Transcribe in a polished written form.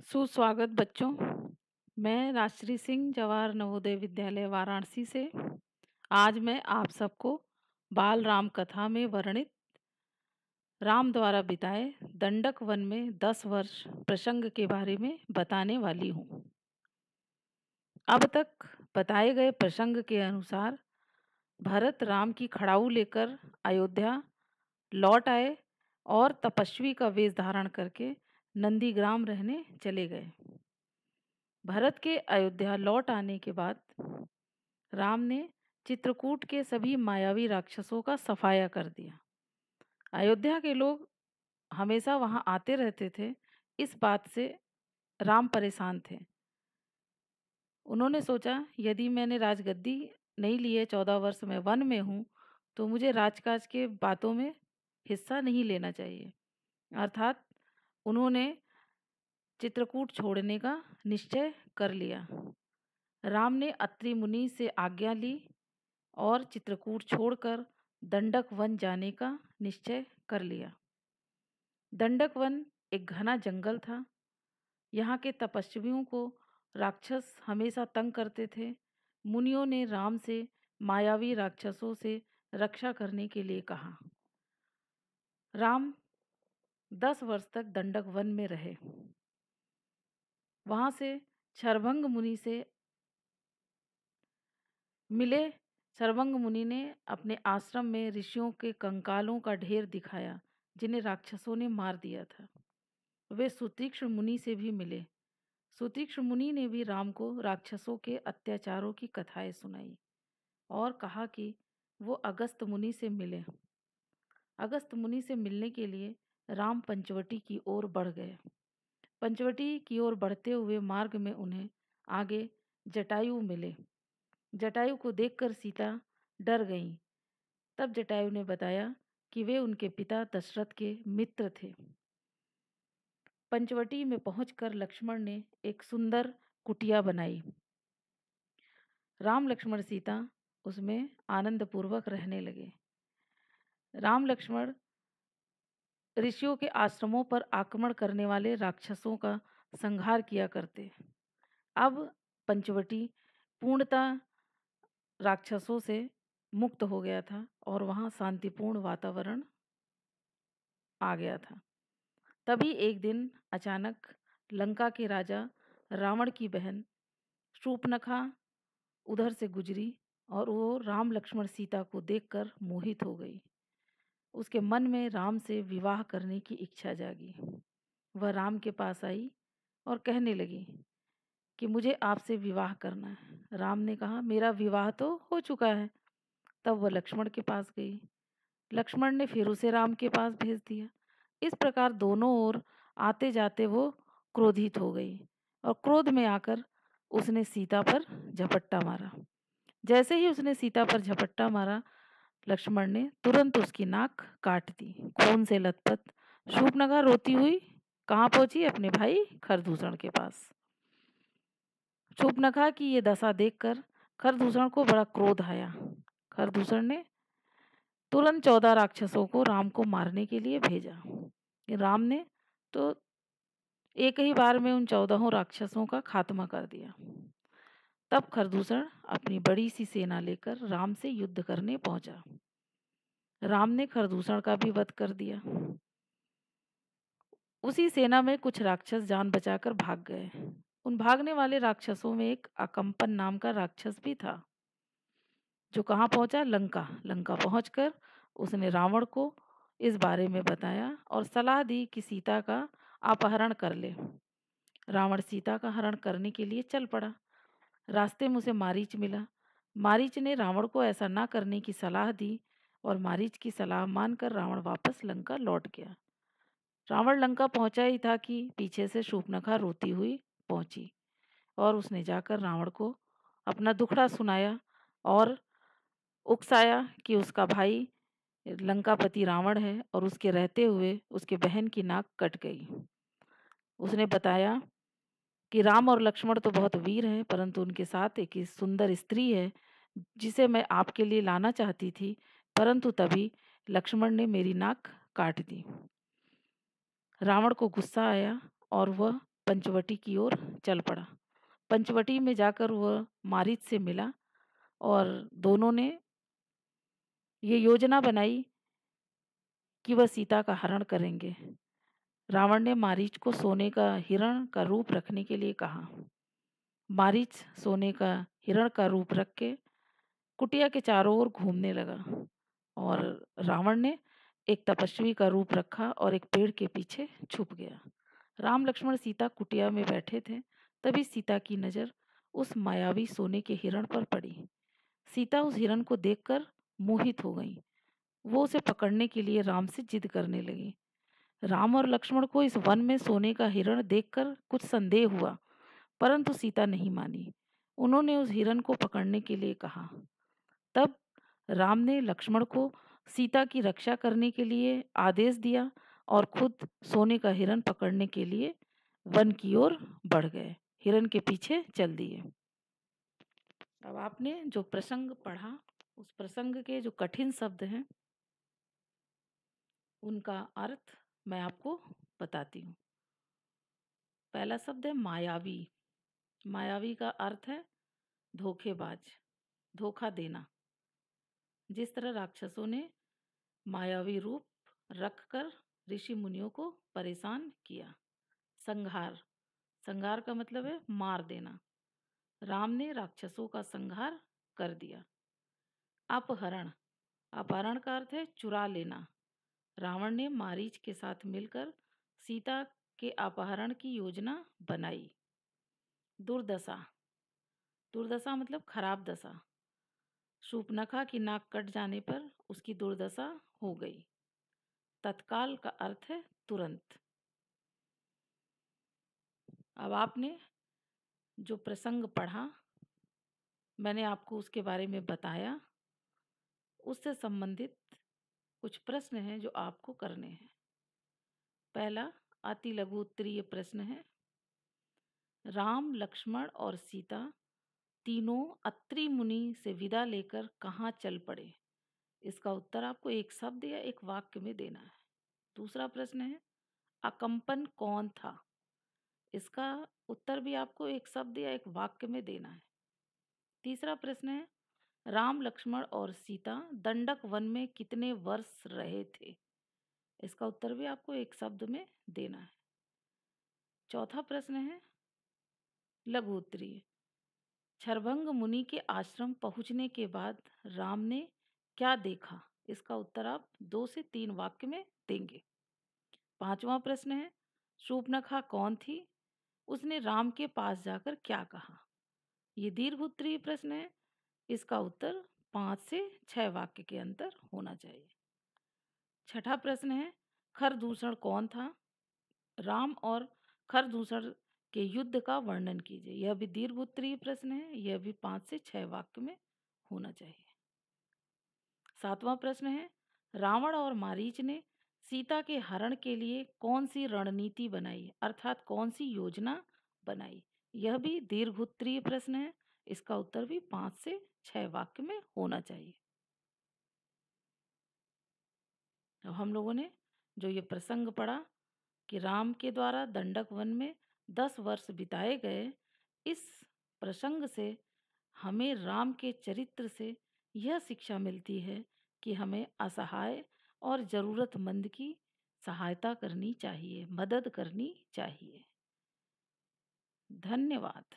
सुस्वागत बच्चों। मैं राजश्री सिंह जवाहर नवोदय विद्यालय वाराणसी से आज मैं आप सबको बाल राम कथा में वर्णित राम द्वारा बिताए दंडक वन में 10 वर्ष प्रसंग के बारे में बताने वाली हूँ। अब तक बताए गए प्रसंग के अनुसार भरत राम की खड़ाऊ लेकर अयोध्या लौट आए और तपस्वी का वेश धारण करके नंदीग्राम रहने चले गए। भरत के अयोध्या लौट आने के बाद राम ने चित्रकूट के सभी मायावी राक्षसों का सफाया कर दिया। अयोध्या के लोग हमेशा वहां आते रहते थे। इस बात से राम परेशान थे। उन्होंने सोचा, यदि मैंने राजगद्दी नहीं ली है, 14 वर्ष मैं वन में हूँ, तो मुझे राजकाज के बातों में हिस्सा नहीं लेना चाहिए। अर्थात उन्होंने चित्रकूट छोड़ने का निश्चय कर लिया। राम ने अत्रि मुनि से आज्ञा ली और चित्रकूट छोड़कर दंडक वन जाने का निश्चय कर लिया। दंडक वन एक घना जंगल था। यहाँ के तपस्वियों को राक्षस हमेशा तंग करते थे। मुनियों ने राम से मायावी राक्षसों से रक्षा करने के लिए कहा। राम 10 वर्ष तक दंडक वन में रहे। वहां से शरभंग मुनि से मिले। शरभंग मुनि ने अपने आश्रम में ऋषियों के कंकालों का ढेर दिखाया, जिन्हें राक्षसों ने मार दिया था। वे सुतीक्ष्ण मुनि से भी मिले। सुतीक्ष्ण मुनि ने भी राम को राक्षसों के अत्याचारों की कथाएं सुनाई और कहा कि वो अगस्त मुनि से मिले। अगस्त मुनि से मिलने के लिए राम पंचवटी की ओर बढ़ गए। पंचवटी की ओर बढ़ते हुए मार्ग में उन्हें आगे जटायु मिले। जटायु को देखकर सीता डर गईं। तब जटायु ने बताया कि वे उनके पिता दशरथ के मित्र थे। पंचवटी में पहुंचकर लक्ष्मण ने एक सुंदर कुटिया बनाई। राम लक्ष्मण सीता उसमें आनंद पूर्वक रहने लगे। राम लक्ष्मण ऋषियों के आश्रमों पर आक्रमण करने वाले राक्षसों का संहार किया करते। अब पंचवटी पूर्णतः राक्षसों से मुक्त हो गया था और वहाँ शांतिपूर्ण वातावरण आ गया था। तभी एक दिन अचानक लंका के राजा रावण की बहन शूर्पणखा उधर से गुजरी और वो राम लक्ष्मण सीता को देखकर मोहित हो गई। उसके मन में राम से विवाह करने की इच्छा जागी। वह राम के पास आई और कहने लगी कि मुझे आपसे विवाह करना है। राम ने कहा, मेरा विवाह तो हो चुका है। तब वह लक्ष्मण के पास गई। लक्ष्मण ने फिर उसे राम के पास भेज दिया। इस प्रकार दोनों ओर आते जाते वो क्रोधित हो गई और क्रोध में आकर उसने सीता पर झपट्टा मारा। जैसे ही उसने सीता पर झपट्टा मारा, लक्ष्मण ने तुरंत उसकी नाक काट दी। खून से लथपथ शूर्पणखा रोती हुई कहाँ पहुंची? अपने भाई खरदूषण के पास। शूर्पणखा की ये दशा देखकर खरदूषण को बड़ा क्रोध आया। खरदूषण ने तुरंत 14 राक्षसों को राम को मारने के लिए भेजा। राम ने तो एक ही बार में उन 14 राक्षसों का खात्मा कर दिया। तब खरदूषण अपनी बड़ी सी सेना लेकर राम से युद्ध करने पहुंचा। राम ने खरदूषण का भी वध कर दिया। उसी सेना में कुछ राक्षस जान बचाकर भाग गए। उन भागने वाले राक्षसों में एक अकंपन नाम का राक्षस भी था, जो कहाँ पहुंचा? लंका। लंका पहुंचकर उसने रावण को इस बारे में बताया और सलाह दी कि सीता का अपहरण कर ले। रावण सीता का हरण करने के लिए चल पड़ा। रास्ते में उसे मारीच मिला। मारीच ने रावण को ऐसा ना करने की सलाह दी और मारीच की सलाह मानकर रावण वापस लंका लौट गया। रावण लंका पहुंचा ही था कि पीछे से शूर्पणखा रोती हुई पहुंची और उसने जाकर रावण को अपना दुखड़ा सुनाया और उकसाया कि उसका भाई लंकापति रावण है और उसके रहते हुए उसके बहन की नाक कट गई। उसने बताया कि राम और लक्ष्मण तो बहुत वीर हैं, परंतु उनके साथ एक सुंदर स्त्री है जिसे मैं आपके लिए लाना चाहती थी, परंतु तभी लक्ष्मण ने मेरी नाक काट दी। रावण को गुस्सा आया और वह पंचवटी की ओर चल पड़ा। पंचवटी में जाकर वह मारीच से मिला और दोनों ने ये योजना बनाई कि वह सीता का हरण करेंगे। रावण ने मारीच को सोने का हिरण का रूप रखने के लिए कहा। मारीच सोने का हिरण का रूप रख के कुटिया के चारों ओर घूमने लगा और रावण ने एक तपस्वी का रूप रखा और एक पेड़ के पीछे छुप गया। राम लक्ष्मण सीता कुटिया में बैठे थे, तभी सीता की नज़र उस मायावी सोने के हिरण पर पड़ी। सीता उस हिरण को देखकर मोहित हो गई। वो उसे पकड़ने के लिए राम से जिद करने लगी। राम और लक्ष्मण को इस वन में सोने का हिरण देखकर कुछ संदेह हुआ, परंतु सीता नहीं मानी। उन्होंने उस हिरण को पकड़ने के लिए कहा। तब राम ने लक्ष्मण को सीता की रक्षा करने के लिए आदेश दिया और खुद सोने का हिरण पकड़ने के लिए वन की ओर बढ़ गए, हिरण के पीछे चल दिए। अब आपने जो प्रसंग पढ़ा, उस प्रसंग के जो कठिन शब्द हैं उनका अर्थ मैं आपको बताती हूँ। पहला शब्द है मायावी। मायावी का अर्थ है धोखेबाज, धोखा देना। जिस तरह राक्षसों ने मायावी रूप रखकर ऋषि मुनियों को परेशान किया। संहार, संहार का मतलब है मार देना। राम ने राक्षसों का संहार कर दिया। अपहरण, अपहरण का अर्थ है चुरा लेना। रावण ने मारीच के साथ मिलकर सीता के अपहरण की योजना बनाई। दुर्दशा, दुर्दशा मतलब खराब दशा। शूर्पणखा की नाक कट जाने पर उसकी दुर्दशा हो गई। तत्काल का अर्थ है तुरंत। अब आपने जो प्रसंग पढ़ा, मैंने आपको उसके बारे में बताया। उससे संबंधित कुछ प्रश्न हैं जो आपको करने हैं। पहला अति लघु उत्तरीय प्रश्न है, राम लक्ष्मण और सीता तीनों अत्रि मुनि से विदा लेकर कहाँ चल पड़े? इसका उत्तर आपको एक शब्द या एक वाक्य में देना है। दूसरा प्रश्न है, अकंपन कौन था? इसका उत्तर भी आपको एक शब्द या एक वाक्य में देना है। तीसरा प्रश्न है, राम लक्ष्मण और सीता दंडक वन में कितने वर्ष रहे थे? इसका उत्तर भी आपको एक शब्द में देना है। चौथा प्रश्न है लघु उत्तरीय, क्षरभंग मुनि के आश्रम पहुंचने के बाद राम ने क्या देखा? इसका उत्तर आप 2 से 3 वाक्य में देंगे। पांचवा प्रश्न है, शूर्पणखा कौन थी? उसने राम के पास जाकर क्या कहा? ये दीर्घ उत्तरीय प्रश्न है। इसका उत्तर 5 से 6 वाक्य के अंतर होना चाहिए। छठा प्रश्न है, खरदूषण कौन था? राम और खरदूषण के युद्ध का वर्णन कीजिए। यह भी दीर्घ उत्तरीय प्रश्न है। यह भी 5 से 6 वाक्य में होना चाहिए। सातवां प्रश्न है, रावण और मारीच ने सीता के हरण के लिए कौन सी रणनीति बनाई, अर्थात कौन सी योजना बनाई? यह भी दीर्घ उत्तरीय प्रश्न है। इसका उत्तर भी 5 से 6 वाक्य में होना चाहिए। अब हम लोगों ने जो ये प्रसंग पढ़ा कि राम के द्वारा दंडक वन में 10 वर्ष बिताए गए, इस प्रसंग से हमें राम के चरित्र से यह शिक्षा मिलती है कि हमें असहाय और ज़रूरतमंद की सहायता करनी चाहिए, मदद करनी चाहिए। धन्यवाद।